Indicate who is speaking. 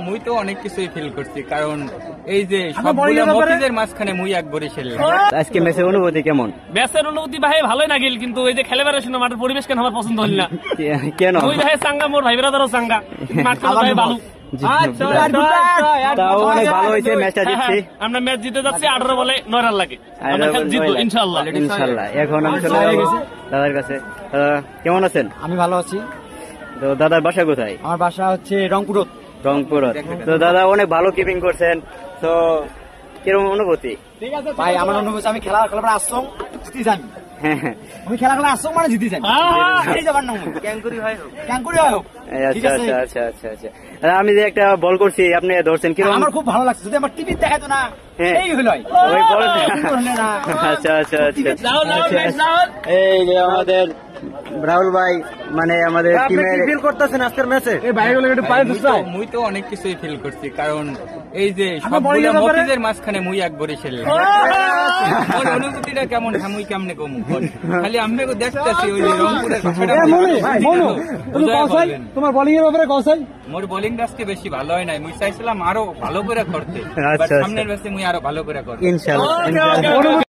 Speaker 1: মুই তো অনেক কিছুই ফিল করছি, কারণ এই যে সবগুলো মফিজের মাঝখানে মুই একবারই খেললাম।
Speaker 2: আজকে ম্যাচের অনুভূতি কেমন?
Speaker 3: ম্যাচের অনুভূতি ভাই ভালোই লাগিল, কিন্তু এই যে খেলে বেড়াচ্ছি না মাঠের পরিবেশ কেন আমার পছন্দ হল না।
Speaker 2: কেন?
Speaker 3: ওই ভাই চাঙ্গা, মোর ভাই বেড়াদারও চাঙ্গা, মাঠ ভাই ভালো।
Speaker 2: তাও অনেক ভালো হয়েছে, ম্যাচটা জিতছি।
Speaker 3: আমরা ম্যাচ জিতে যাচ্ছি 18 বলে 9 রান লাগে, আমরা জিতবো ইনশাআল্লাহ।
Speaker 2: ইনশাআল্লাহ। এখন আমি চলে যাবো দাদার কাছে। কেমন আছেন?
Speaker 4: আমি ভালো আছি।
Speaker 2: তো দাদার বাসা কোথায়?
Speaker 4: আমার বাসা হচ্ছে রংপুর।
Speaker 2: রংপুর। তো দাদা অনেক ভালো কিপিং করছেন, তো কিরকম অনুভূতি?
Speaker 4: ভাই আমার অনুভূতি, আমি খেলা আসলাম জিতে জানি, আমি খেলা আসলাম মানে জিতে জানি, যাবার না ক্যাঙ্কুরি হয় হোক।
Speaker 2: আচ্ছা আচ্ছা আচ্ছা আচ্ছা আচ্ছা। আমি যে একটা বল করছি আপনি ধরছেন, কিরকম?
Speaker 4: আমার খুব ভালো লাগছে, যদি আমার টিভি দেখাতো না এই হলো
Speaker 2: ওই বল। আচ্ছা আচ্ছা আচ্ছা। এই যে আমাদের রাহুল ভাই, মানে আমাদের টিমের ফিল করতেছেন আজকের ম্যাচে?
Speaker 1: মুই তো অনেক কিছুই ফিল করছি, কারণ এই যে সবগুলো মফিজের মাঝখানে মুই একবারই খেললাম। ওর অনুভূতিটা কেমন মুই কেমনে কমু, খালি আমি দেখতেছি ওই যে রংপুরের
Speaker 4: তোমার বোলিং এর ব্যাপারে কসাই।
Speaker 1: মোর বোলিং আজকে বেশি ভালো হয় নাই, মুই চাইছিলাম আরো ভালো করে করতে, সামনের ম্যাচে মুই আরো ভালো করে করব
Speaker 2: ইনশাআল্লাহ।